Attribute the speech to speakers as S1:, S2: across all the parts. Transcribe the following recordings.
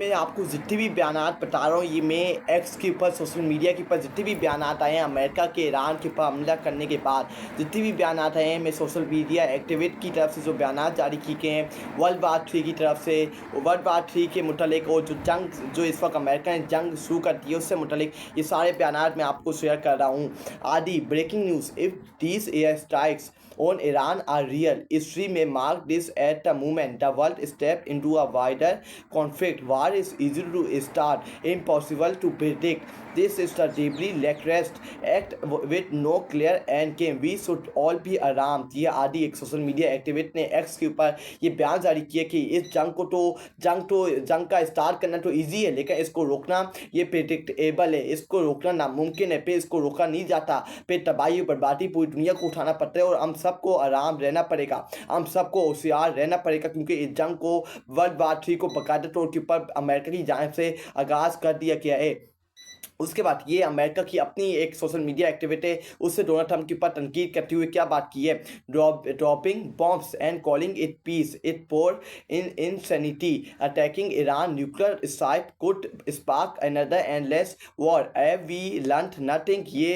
S1: मैं आपको जितने भी बयानात बता रहा हूँ, ये मैं एक्स के ऊपर सोशल मीडिया के ऊपर जितने भी बयानात आए हैं अमेरिका के ईरान के ऊपर हमला करने के बाद, जितने भी बयानात आए हैं, मैं सोशल मीडिया एक्टिविस्ट की तरफ से जो बयानात जारी किए गए हैं वर्ल्ड वार 3 की तरफ से, वर्ल्ड वार 3 के मुतालिक और जो जंग जो इस वक्त अमेरिका ने जंग शुरू कर दी है उससे मुतालिक ये सारे बयानात मैं आपको शेयर कर रहा हूँ। आदि breaking news, if these air strikes on Iran are real. History may mark this at the moment the world step into a wider conflict. War is easy to start, impossible to predict. This is the deeply reckless act with no clear end game. We should all be alarmed. ये आदि एक social media activist ने x के ऊपर ये बयान जारी किया कि इस जंग का स्टार्ट करना तो इजी है, लेकिन इसको रोकना ये प्रेडिक्टेबल है, इसको रोकना नामुमकिन है, फिर इसको रोका नहीं जाता, फिर तबाही बर्बादी पूरी दुनिया को उठाना पड़ता है और हम सबको आराम रहना पड़ेगा, हम सबको होशियार रहना पड़ेगा, क्योंकि इस जंग को वर्ल्ड वार 3 को बाकायदा तौर के ऊपर अमेरिका की जानिब से आगाज़ कर दिया गया है। उसके बाद ये अमेरिका की अपनी एक सोशल मीडिया एक्टिविटी है, उससे डोनाल्ड ट्रंप के ऊपर तनकीद करते हुए क्या बात की है, dropping bombs and calling it peace it pour in insanity, attacking Iran nuclear site could spark another endless war, we learned nothing. ये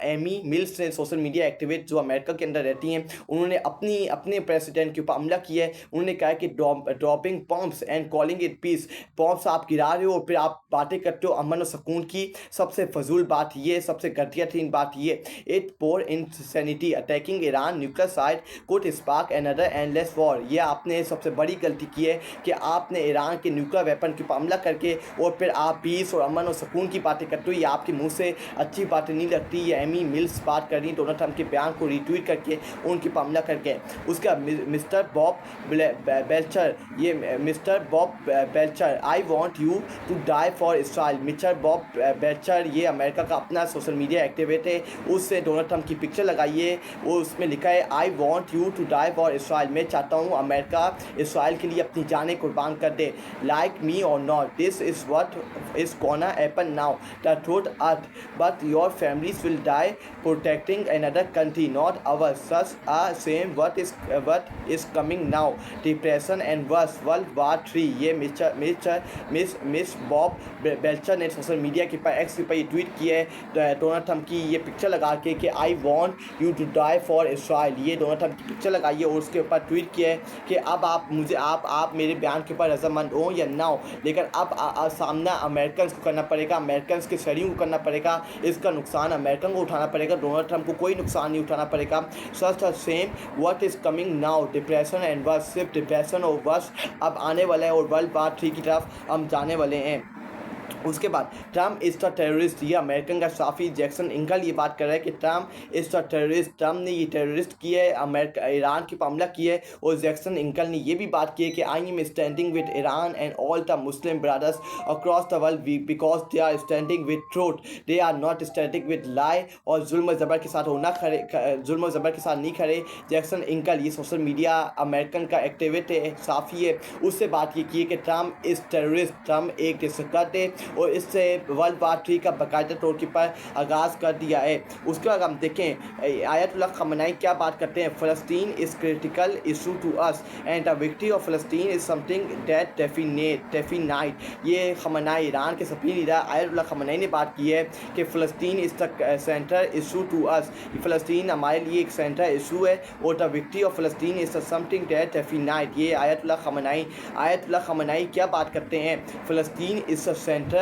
S1: एमी मिल्स ने सोशल मीडिया एक्टिविस्ट जो अमेरिका के अंदर रहती हैं, उन्होंने अपने प्रेसिडेंट के ऊपर हमला किया है। उन्होंने कहा कि dropping bombs and calling it peace, bombs आप गिरा रहे हो फिर आप बातें करते हो अमन और सुकून की, सबसे फजूल बात ये, सबसे घटिया बात ये। It pour insanity, attacking Iran nuclear site could spark another endless war. ये आपने सबसे बड़ी गलती की है कि आपने ईरान के न्यूक्लियर वेपन के ऊपर हमला करके और फिर आप पीस और अमन और सुकून की बातें करते हो। ये आपके मुंह से अच्छी बातें नहीं लगती। ये एमी मिल्स बात कर रही डोनाल्ड ट्रंप के बयान को रिट्वीट करके उनके ऊपर हमला करके। उसका मिस्टर बॉब बेल्चर, ये mister Bob Belcher, I want you to die for Israel. Mister Bob Belcher ये अमेरिका का अपना सोशल मीडिया एक्टिविस्ट है, उससे डोनाल्ड ट्रंप की पिक्चर लगाई है और उसमें लिखा है I want you to die for Israel. मैं चाहता हूँ अमेरिका इसराइल के लिए अपनी जानें कुर्बान कर दे। लाइक मी और not, this is what is gonna happen now, the truth earth, but your families will die protecting another country not our, such a same what is coming now, depression and worse, world war 3। ये miss Bob Belcher ने social media के पर x के पर tweet किया है Donald Trump की ये पिक्चर लगा के कि I want you to die for Israel. ये डोनाल्ड ट्रंप की पिक्चर लगाई है और उसके ऊपर ट्वीट किया है कि अब आप मेरे बयान के ऊपर रजामंद हो या ना हो, लेकिन अब सामना अमेरिकन को करना पड़ेगा, अमेरिकन के शहरियों को करना पड़ेगा, इसका नुकसान अमेरिकन को उठाना पड़ेगा, डोनाल्ड ट्रंप को कोई नुकसान नहीं उठाना पड़ेगा। Such the same what is coming now, depression and worse, सिर्फ डिप्रेशन और वर्स अब आने वाला है और वर्ल्ड वार 3 की तरफ हम जाने वाले हैं। उसके बाद ट्रम्प इज़ द टेररिस्ट, ये अमेरिकन का साफ़ी जैक्सन इंगल ये बात कर रहा है कि Trump is the terrorist, Trump ने ये टेररिस्ट किया है, अमेरिका ईरान की हमला किया है। और जैक्सन इंगल ने ये भी बात की है कि I am standing with Iran and all the Muslim brothers across the world because they are standing with truth, they are not standing with lie, और जुल्म ज़बर के साथ होना खड़े, जुल्म ज़बर के साथ नहीं खड़े। जैक्सन इंगल ये सोशल मीडिया अमेरिकन का एक्टिविस्ट है, साफ़ी है, उससे बात ये की है कि ट्रम्प इज़ टेररिस्ट, ट्रम्प एक दहशतगर्द है और इससे वर्ल्ड वार 3 का बाकायदा तौर के पर आगाज़ कर दिया है। उसके बाद हम देखें आयतुल्लाह खamenei क्या बात करते हैं, फ़लस्तीन is critical issue to us and the victory of फ़लस्तीन इज़ समथिंग दैट डेफिनाइट। ये खamenei ईरान के सफी लीडर आयतुल्लाह खamenei ने बात की है कि फ़लस्तीन is the center issue to us, फ़लस्तीन हमारे लिए एक सेंटर इशू है और द विक्ट्री ऑफ फ़लस्तीन इज़ समथिंग दैट डेफिनाइट। ये आयतुल्लाह खamenei क्या बात करते हैं, फ़लस्तीन is the center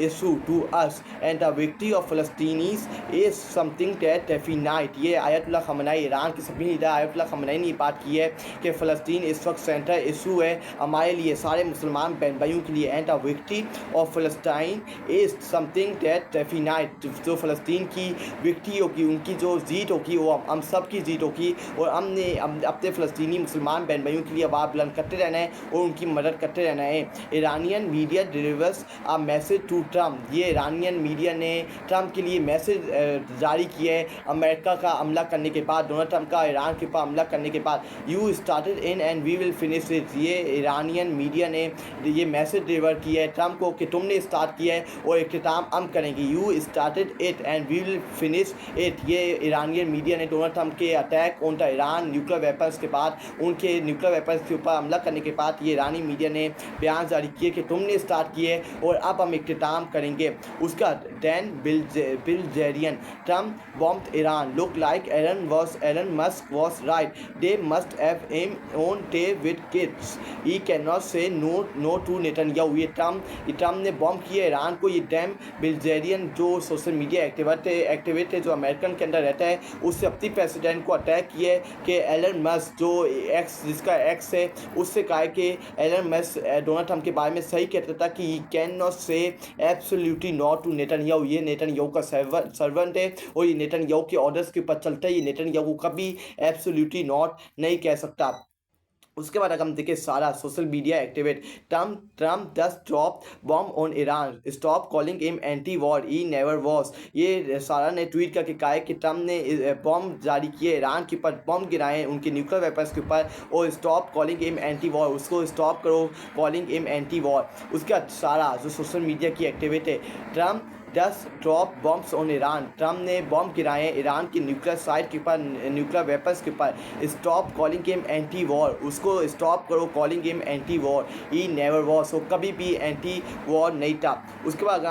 S1: issue to us and the victory of Palestinians is something that definite। ये आयतुल्लाह खamenei ईरान के सभी लीडर आयतुल्लाह खamenei ने ये बात की है कि फ़लस्तीन इस वक्त सेंटर इशू है हमारे लिए, सारे मुसलमान बहन भाइयों के लिए, एंड द विक्ट्री ऑफ फ़लस्तीन इज़ समथिंग दैट डेफिनाइट। जो फ़लस्तीन की विक्ट्री होगी, उनकी जो जीत होगी वो हम सब की जीत होगी और हमने अपने फ़लस्तीनी मुसलमान बहन भाइयों के लिए आवाज़ बुलंद करते रहना है और उनकी मदद करते रहना है। Iranian media delivers a message message to Trump, ये इरानियन मीडिया ने ट्रम्प के लिए मैसेज जारी किया है अमेरिका का हमला करने के बाद, डोनाल्ड ट्रम्प का ईरान के ऊपर हमला करने के बाद। You started in and we will finish it, ये ईरानियन मीडिया ने ये मैसेज डिलीवर किया है ट्रम्प को कि तुमने स्टार्ट किया है और इख्तिताम हम करेंगे। You started it and we will finish it, ये ईरानियन मीडिया ने डोनाल्ड ट्रम्प के attack on the Iran nuclear weapons के बाद, उनके न्यूक्लियर वेपन्स के ऊपर हमला करने के बाद ये ईरानी मीडिया ने बयान जारी किए कि तुमने स्टार्ट किए और अब हम इख्तिताम करेंगे। उसका Dan Bilzerian, Trump bombed Iran, look like Elon Musk was right, they must have him on tape with kids, he can not say no to Netanyahu. ये ट्रम्प ने बॉम्ब किया ईरान को। ये डैम बिलजेरियन जो सोशल मीडिया एक्टिविस्ट है जो American के अंदर रहता है, उससे अपनी प्रेसिडेंट को अटैक किया है कि एलन मस्क जो एक्स जिसका एक्स है उससे कहा है कि एलन मस्क डोनाल्ड ट्रम्प के बारे में सही कहता था कि ही कैन नॉट से एब्सोल्युटली नॉट टू नेतन्याहू, ये नेतन्याहू का सर्वेंट है और ये नेतन्याहू के ऑर्डर्स के ऊपर चलता है, ये नेतन्याहू कभी एब्सोल्युटली नॉट नहीं कह सकता। उसके बाद अगर हम देखें सारा सोशल मीडिया एक्टिवेट, ट्रम्प दस drop bomb on Iran, stop calling him anti war, he never was. ये सारा ने ट्वीट करके कहा है कि ट्रम्प ने बॉम्ब जारी किए ईरान के ऊपर, बॉम्ब गिराए उनके न्यूक्लियर वेपन्स के ऊपर, और stop calling him anti war, उसको स्टॉप करो कॉलिंग हिम एंटी वॉर। उसके बाद सारा जो सोशल मीडिया की एक्टिविटी है, Trump 10 drop bombs on Iran, Trump ने बॉम्ब गिराए ईरान की न्यूक्लियर साइट के ऊपर, न्यूक्लियर वेपन्स के ऊपर, stop calling him anti war, उसको स्टॉप करो calling him anti war, he never was, वो कभी भी एंटी वॉर नहीं था। उसके बाद अगर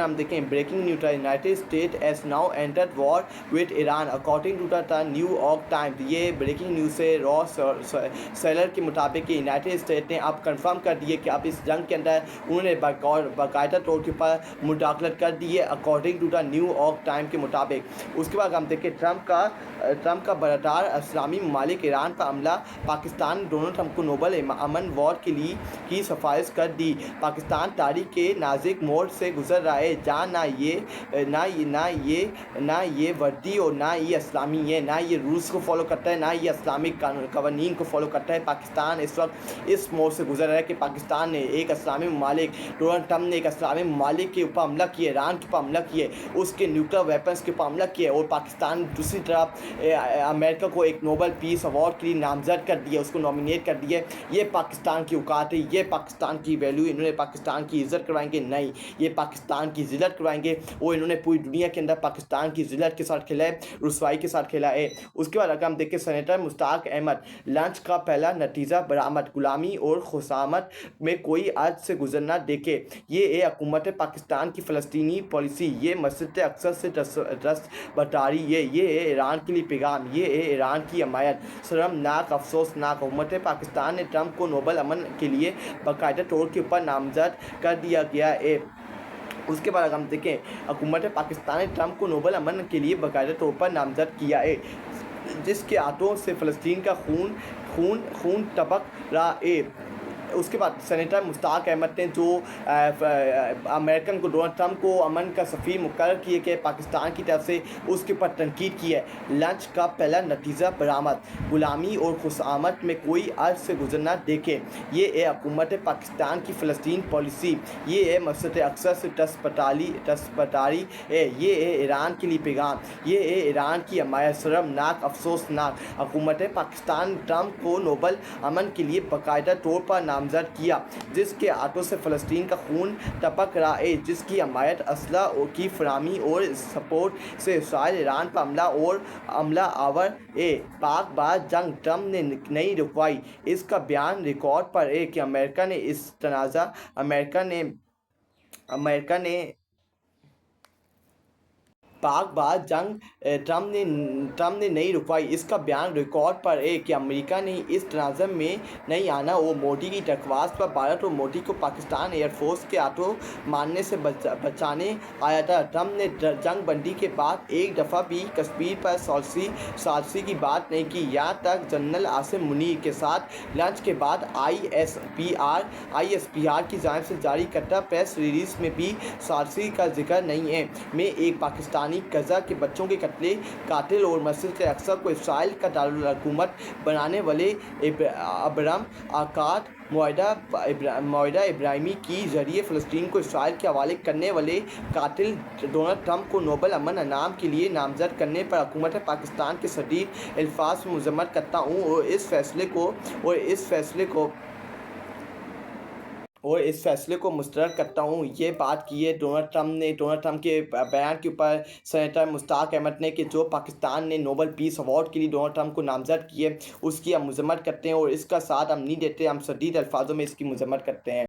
S1: हम देखें breaking news, United State as now entered war with Iran according to the New York Times. ये ब्रेकिंग न्यूज़ से रॉ सेलर के मुताबिक यूनाइटेड स्टेट ने अब कंफर्म कर दिए कि अब इस जंग के अंदर उन्होंने बाकायदा तौर के ऊपर मुदाखलत कर दी है according to the New York time के मुताबिक। उसके बाद हम देखें ट्रम्प का बरतार इस्लामी ममालिक ईरान पर हमला, पाकिस्तान डोनाल्ड ट्रम्प को नोबल अमन वॉर के लिए की सिफारिश कर दी। पाकिस्तान तारीख के नाजुक मोड़ से गुजर रहा है जहाँ ना ये वर्दी और ना ये इस्लामी है, ना ये रूल्स को फॉलो करता है, ना ये इस्लामिक कवानीन को फॉलो करता है। पाकिस्तान इस वक्त इस मोड़ से गुजर रहा है कि पाकिस्तान ने एक इस्लामी ममालिक, डोनाल्ड ट्रम्प ने एक इस्लामी ममालिक के ऊपर हमला किया, ईरान के ऊपर हमला किए, उसके न्यूक्लियर वेपन्स के ऊपर हमला किए, और पाकिस्तान दूसरी तरफ अमेरिका को एक नोबल पीस अवार्ड के लिए नामजद कर दिया, उसको नॉमिनेट कर दिया। ये पाकिस्तान की औकात है, ये पाकिस्तान की वैल्यू, इन्होंने पाकिस्तान की इज्जत करवाएंगे नहीं, ये पाकिस्तान की जिल्लत करवाएंगे। वो इन्होंने पूरी दुनिया के अंदर पाकिस्तान की जिल्लत के साथ खेला है, रुसवाई के साथ खेला है। उसके बाद अगर हम देखें सेनेटर मुश्ताक अहमद, लंच का पहला नतीजा बरामद, गुलामी और खुशामत में कोई आज से गुजरना देखे, ये हुकूमत पाकिस्तान की फ़लस्तीनी पॉलिसी, ये मस्जिद अक्सर से दस्त बटारी, ये ईरान के लिए पैगाम, ये ईरान की हमायत, शर्मनाक अफसोसनाक। हुकूमत पाकिस्तान ने ट्रम्प को नोबल अमन के लिए बाकायदा तौर के ऊपर नामजद कर दिया गया है। उसके बाद अगर हम देखें हुकूमत पाकिस्तान ने ट्रम्प को नोबल अमन के लिए बाकायदा तौर पर नामजद किया है, जिसके हाथों से फ़लस्तीन का खून टपक रहा है। उसके बाद सेनेटर मुश्ताक अहमद ने जो अमेरिकन को डोनाल्ड ट्रम्प को अमन का सफ़ीर मुकर्रर किए गए पाकिस्तान की तरफ से, उसके ऊपर तनकीद की है। लंच का पहला नतीजा बरामद, गुलामी और खुशामत में कोई अर्ज से गुजरना देखे, ये है हुकूमत पाकिस्तान की फ़लस्तीन पॉलिसी, ये है मस्जिद अक्सर से दस्तबरदारी है, ये है ईरान के लिए पैगाम, ये है ईरान की हमायत, शर्मनाक अफसोसनाक। हुकूमत पाकिस्तान ट्रम्प को नोबल अमन के लिए बाकायदा तौर पर नामजद किया, जिसके हाथों से फ़लस्तीन का खून टपक रहा है, जिसकी हमायत, असला की फरामी और सपोर्ट से इसराइल ईरान पर हमला आवर है। पाक बाद जंग ट्रम्प ने नहीं रुकवाई, इसका बयान रिकॉर्ड पर है कि अमेरिका ने इस तनाज़ा अमेरिका ने पाक बाद जंग ट्रम्प ने नहीं रुकवाई, इसका बयान रिकॉर्ड पर है कि अमेरिका ने इस तनाज़म में नहीं आना। वो मोदी की दरख्वास्त पर भारत और मोदी को पाकिस्तान एयरफोर्स के हाथों मारने से बचाने आया था। ट्रम्प ने जंग बंदी के बाद एक दफ़ा भी कश्मीर पर सालसी की बात नहीं की, यहाँ तक जनरल आसिम मुनीर के साथ लंच के बाद ISPR की जानिब से जारी करता प्रेस रिलीज में भी सालसी का जिक्र नहीं है। मैं एक पाकिस्तानी गजा के बच्चों के कातिल और मस्जिद अक्सा को इसराइल का दारुल हुकूमत बनाने वाले अब्राम आकाद मुआहिदा इब्राहिमी की ज़रिए फ़लस्तीन को इसराइल के हवाले करने वाले कातिल डोनाल्ड ट्रंप को नोबेल अमन इनाम के लिए नामज़द करने पर हुकूमत पाकिस्तान के शदीद अल्फाज में मज़म्मत करता हूँ और इस फैसले को मुस्तरद करता हूँ। ये बात की है डोनाल्ड ट्रंप के बयान के ऊपर सेनेटर मुश्ताक अहमद ने, कि जो पाकिस्तान ने नोबेल पीस अवार्ड के लिए डोनाल्ड ट्रंप को नामज़द किए, उसकी हम मज़म्मत करते हैं और इसका साथ हम नहीं देते, हम शदीद अल्फाजों में इसकी मज़म्मत करते हैं।